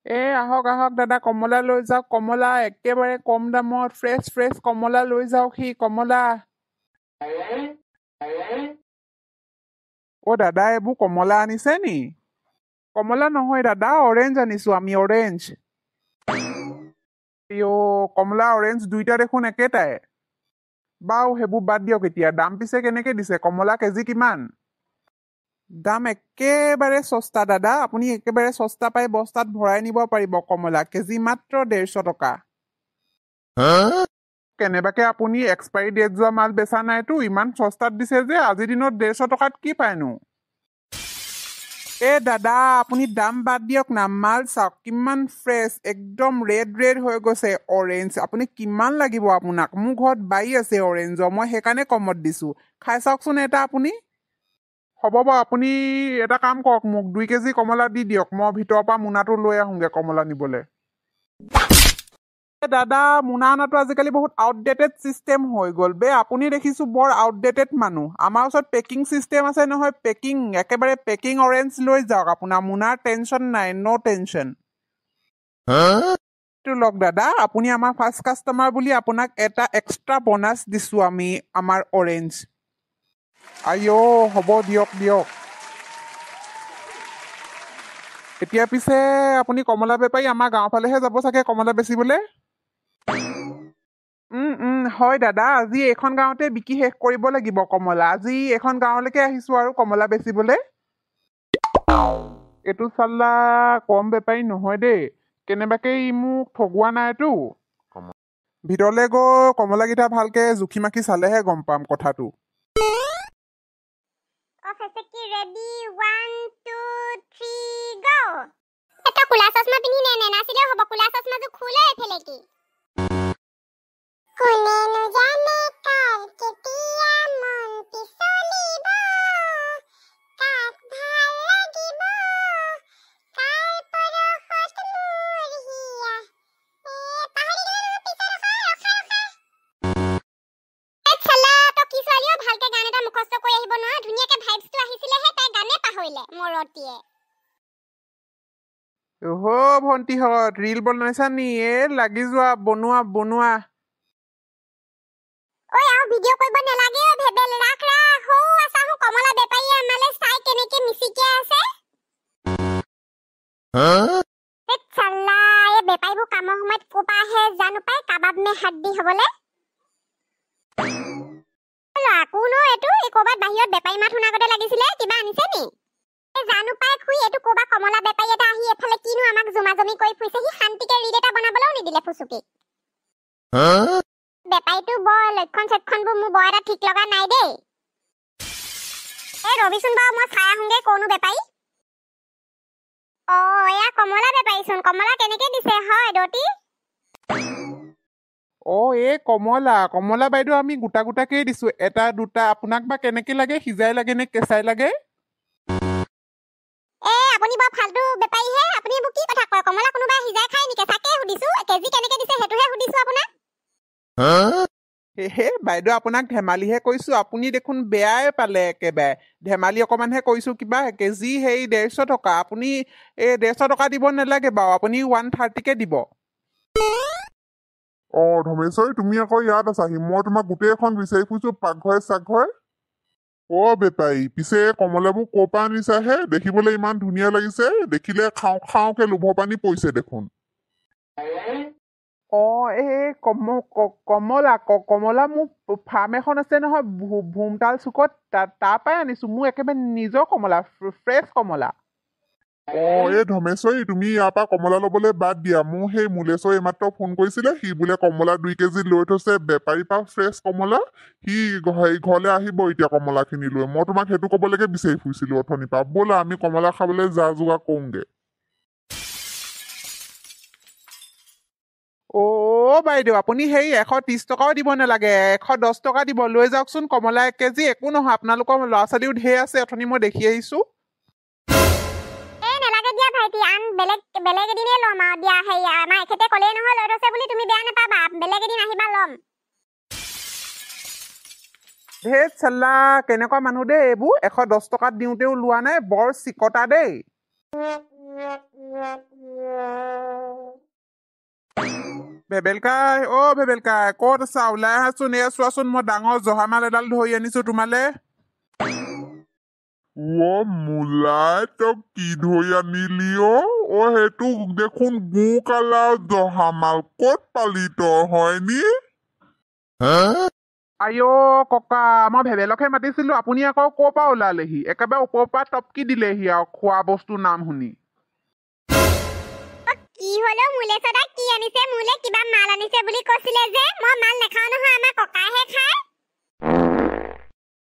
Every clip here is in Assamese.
আহক আহক দাদা কমলা লৈ যাওক কমলা একেবাৰে কম দামত ফ্ৰেছ ফ্ৰেছ কমলা লৈ যাওক সি কমলা দাদা এইবোৰ কমলা আনিছে নি কমলা নহয় দাদা অৰেঞ্জ আনিছো আমি অৰেঞ্জ কমলা অৰেঞ্জ দুইটা দেখোন একেটাই বাৰু সেইবোৰ বাদ দিয়ক এতিয়া দাম পিছে কেনেকে দিছে কমলা কেজি কিমান দাম একেবাৰে সস্তা দাদা আপুনি একেবাৰে সস্তা পাই বস্তাত ভৰাই নিব পাৰিব কমলা কেজি মাত্ৰ 150 টকা কেনেবাকে আপুনি এক্সপাইৰী ডেট যোৱা মাল বেচা নাইতো ইমান সস্তাত দিছে যে আজিৰ দিনত 150 টকাত কি পায়নো দাদা আপুনি দাম বাদ দিয়ক না মাল চাওক কিমান ফ্ৰেছ একদম ৰেড ৰেড হৈ গৈছে অৰেঞ্জ আপুনি কিমান লাগিব আপোনাক মোৰ ঘৰত বাৰী আছে অৰেঞ্জৰ মই সেইকাৰণে কমত দিছো খাই চাওকচোন এটা আপুনি হ'ব বাৰু আপুনি এটা কাম কৰক মোক 2 কেজি কমলা দি দিয়ক মই ভিতৰৰ পৰা মোনাটো লৈ আহোঁগে কমলা নিবলৈ দাদা মোনা অনাটো আজিকালি বহুত আউটডেটেড চিষ্টেম হৈ গ'ল বে আপুনি দেখিছোঁ বৰ আউটডেটেড মানুহ আমাৰ ওচৰত পেকিং চিষ্টেম আছে নহয় পেকিং একেবাৰে পেকিং অৰেঞ্জ লৈ যাওক আপোনাৰ মোনাৰ টেনশ্যন নাই ন' টেনশ্যন লওক দাদা আপুনি আমাৰ ফাৰ্ষ্ট কাষ্টমাৰ বুলি আপোনাক এটা এক্সট্ৰা বনাছ দিছোঁ আমি আমাৰ অৰেঞ্জ হ'ব দিয়ক দিয়ক এতিয়া পিছে আপুনি কমলা বেপাৰী আমাৰ গাঁৱৰ ফালেহে যাব চাগে কমলা বেচিবলৈ হয় দাদা আজি এইখন গাঁৱতে বিকি শেষ কৰিব লাগিব কমলা আজি এইখন গাঁৱলৈকে আহিছো আৰু কমলা বেচিবলৈ এইটো চাল্লা কম বেপাৰী নহয় দেই কেনেবাকে ই মোক ঠগোৱা নাইতো ভিতৰলৈ গৈ কমলাকেইটা ভালকে জুখি মাখি চালেহে গম পাম কথাটো কোনেনো জানে কাৰ কেতিয়া মন পিছলিব কাক ভাল লাগিব কাৰ পৰশত মোৰ হিয়া পাহৰি গ'লো পিছত ৰখা চালা তই কি ছোৱালীও ভালকে গান এটা মুখস্থ কৰি আহিব নোৱাৰ ধুনীয়াকে ভাইবছটো আহিছিলেহে তাই গানে পাহৰিলে মৰতিয়ে ভণ্টিহঁত ৰীল বনাইছা নি লাগি যোৱা বনোৱা বনোৱা ভিডিঅ' কৰিব নালাগে ভেবেল ৰাখ হৌ আছা হৌ কমলা বেপাৰী আমালে চাই কেনেকে মিছিকে আছে চাল্লা এই বেপাৰীবোৰ কামৰ সময়ত কোপা আহে জানো পাই কাবাব মে হাড্ডি হবলে কোনো এইটো এই ক'বাত বাহিৰত বেপাৰী মাত শুনাগতে লাগিছিলে কিবা আনিছে নি জানো পাই খুই এইটো ক'বা কমলা বেপাৰী এটা আহি এফালে কিনো আমাক জুমাজমি কৰি ফুৰিছে সি শান্তিকে ৰীল এটা বনাবলৈও নিদিলে ফুচুকি বেপাৰীটো বৰ লক্ষণ মোৰ বৰ এটা ঠিক লগা নাই দেই ৰবিচোন বাৰু মই চাই আহোঁগে কোনো বেপাৰী এয়া কমলা বেপাৰীচোন কমলা কেনেকে দিছে হয় দতি কমলা বাইদেউ আমি গোটা গোটাকেই দিছো এটা দুটা আপোনাক বা কেনেকে লাগে সিজাই লাগে নে কেঁচাই লাগে আপুনি বৰ ফালতু বেপাৰীহে আপুনি এইবোৰ কি কথা কয় কমলা কোনোবাই সিজাই খায় নেকি তাকে সুধিছো কেজি কেনেকে দিছে সেইটোহে সুধিছো আপোনাক বাইদেউ আপোনাক ধেমালিহে কৈছো আপুনি দেখোন বেয়াই পালে একেবাৰে ধেমালি অকমানহে কৈছো কিবা কেজি 150 টকা আপুনি 150 টকা দিব নালাগে বাৰু আপুনি 130কে দিব ধমেশ্বৰ তুমি আকৌ ইয়াত আছাহি মই তোমাক গোটেই এখন বিচাৰি ফুৰিছো পাকঘৰে চাকঘৰে বেপাৰী পিছে কমলাবোৰ ক'ৰ পৰা আনিছাহে দেখিবলৈ ইমান ধুনীয়া লাগিছে দেখিলে খাওঁ খাওঁকে লোভৰ পানী পৰিছে দেখোন কমলা মোৰ ফাৰ্ম এখন আছে নহয় ভোমতাল চুকত তাৰ পৰাই আনিছো মোৰ একেবাৰে নিজৰ কমলা ফ্ৰেছ কমলা ধমেশ্বৰী তুমি ইয়াৰ পৰা কমলা লবলৈ বাদ দিয়া মোৰ সেই মুলেশ্বৰী এইমাত্ৰ ফোন কৰিছিলে সি বোলে কমলা 2 কেজি লৈ থৈছে বেপাৰীৰ পৰা ফ্ৰেছ কমলা সি ঘৰলৈ আহিব এতিয়া কমলাখিনি লৈ মই তোমাক সেইটো ক'বলৈকে বিচাৰি ফুৰিছিলো অথনিৰ পৰা ব'লা আমি কমলা খাবলৈ যা যোগাৰ কৰোঁগে বাইদেউ আপুনি 130 টকাও দিব নালাগে 110 টকা দিব লৈ যাওকচোন কমলা 1 কেজি একো নহয় আপোনালোকৰ ল'ৰা ছোৱালীও ঢেৰ আছে অথনি মই দেখি আহিছো নালাগে দিয়া ভাইটি আন বেলেগ এদিনে ল'ম আৰু দিয়া আমাৰ এখেতে ক'লেই নহয় লৈ থৈছে বুলি তুমি বেয়া নাপাবা বেলেগ এদিন আহিবা ল'ম চাল্লা কেনেকুৱা মানুহ দেই এইবোৰ 110 টকাত দিওঁতেও লোৱা নাই বৰ চিকটা দেই ভেবেলকাই ভেবেলকাই ক'ত আছা ওলাই আহাচোন এয়া চোৱাচোন মই ডাঙৰ জহামাল এডাল ধৰি আনিছো তোমালে মোলাই তই কি ধৰি আনিলি সেইটো দেখোন গু কালাৰ জহামাল ক'ত পালি তই হয়নি আইঅ ককা মই ভেবেলকহে মাতিছিলো আপুনি আকৌ ক'ৰ পৰা ওলালেহি একেবাৰে ওপৰৰ পৰা টপকি দিলেহি আৰু খোৱা বস্তুৰ নাম শুনি কি হলো মুলে সদা কি আনিছে মুলে কিবা মাল আনিছে বুলি কৈছিলে যে মই মাল নেখাও নহয় আমাৰ ককাহে খায়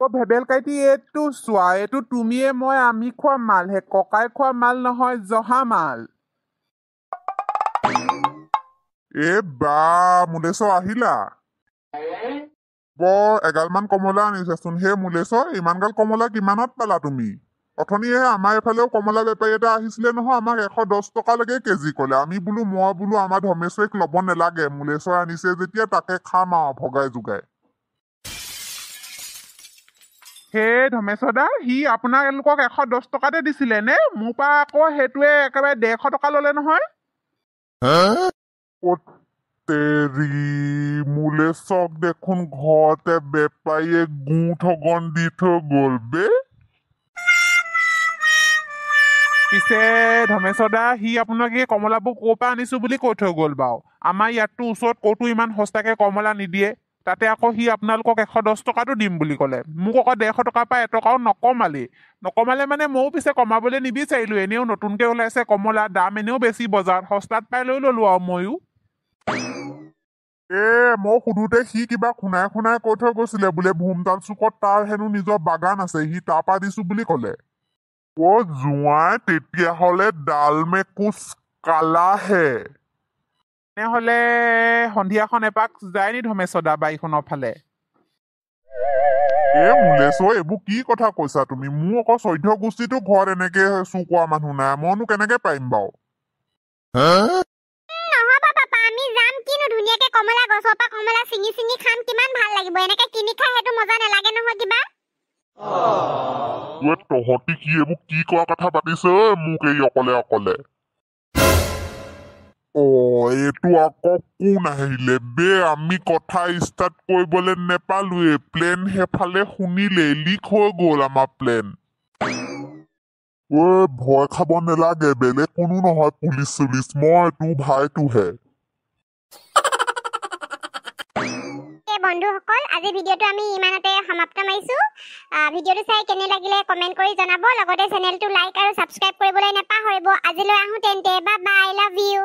ভেবেলকাইটি এইটো চোৱা এইটো তুমিয়ে মই আমি খোৱা মাল হে ককাই খোৱা মাল নহয় জহামাল বা মুলেশ্বৰ আহিলা বৰ এগালমান কমলা আনিছাচোন হে মুলেশ্বৰ ইমানগাল কমলা কিমানত পালা তুমি অথনিহে আমাৰ এইফালেও কমলা বেপাৰী এটা আহিছিলে নহয় আমাক 110 টকালৈকে কেজি ক'লে আমি মই বোলো আমাৰ ধৰ্মেশ্বৰীক ল'ব নেলাগে মুলেশ্বৰ আনিছে যেতিয়া তাকে খাম আৰু ভগাই যোগাই হে ধৰ্মেশ্বৰ দা সি আপোনালোকক 110 টকাতে দিছিলে নে মোৰ পৰা আকৌ সেইটোৱে একেবাৰে 150 টকা ল'লে নহয় মুলেশ্বৰক দেখোন ঘৰতে বেপাৰীয়ে গু ঠগন দি থৈ গ'ল বে পিছে ধৰ্মেশ্বৰ দা সি আপোনাক এই কমলাবোৰ ক'ৰ পৰা আনিছো বুলি কৈ থৈ গ'ল বাৰু আমাৰ ইয়াততো ওচৰত ক'তো ইমান সস্তাকে কমলা নিদিয়ে তাতে আকৌ সি আপোনালোকক 110 টকাটো দিম বুলি ক'লে মোক আকৌ 150 টকাৰ পৰা এটকাও নকমালে মানে ময়ো পিছে কমাবলৈ নিবিচাৰিলো এনেও নতুনকে ওলাইছে কমলা দাম এনেও বেছি বজাৰত সস্তাত পাই লৈ ললো আৰু ময়ো মই সুধোতে সি কিবা খুনাই কৈ থৈ গৈছিলে বোলে ভুমতাল চুকত তাৰ হেনো নিজৰ বাগান আছে সি তাৰ পৰা দিছো বুলি ক'লে জোঁৱাই তেতিয়াহ'লে ডাল মে কুছ কালাহে তেনেহ'লে সন্ধিয়াখন এপাক যায় নি ধৰ্মেশ্বৰ দা বাৰীখনৰ ফালে মুলেশ্বৰ এইবোৰ কি কথা কৈছা তুমি মোৰ আকৌ 14 গোষ্ঠীটো ঘৰত এনেকে চুৰ কৰা মানুহ নাই মইনো কেনেকে পাৰিম বাৰু নহবা পাপা আমি যাম কিনো ধুনীয়াকে কমলা গছৰ পৰা কমলা চিঙি খাম কিমান ভাল লাগিব এনেকে কিনি খাই হেতু মজা নালাগে নহয় কিবা তহঁতি কি এইবোৰ কি কোৱা কথা পাতিছ মোক এই অকলে এইটো আকৌ কোন আহিলে বে আমি কথা ষ্টাৰ্ট কৰিবলৈ নেপালোৱে প্লেন সেইফালে শুনিলে লিক হৈ গ'ল আমাৰ প্লেন ভয় খাব নেলাগে বেলেগ কোনো নহয় পুলিচ চুলিচ মই তোৰ ভাইটোহে বন্ধুসকল আজি ভিডিঅ'টো আমি ইমানতে সমাপ্ত মাৰিছো ভিডিঅ'টো চাই কেনে লাগিলে কমেন্ট কৰি জনাব লগতে চেনেলটো লাইক আৰু সাবস্ক্ৰাইব কৰিবলৈ নেপাহৰিব আজিলৈ আহো তেন্তে বাই বাই লাভ ইউ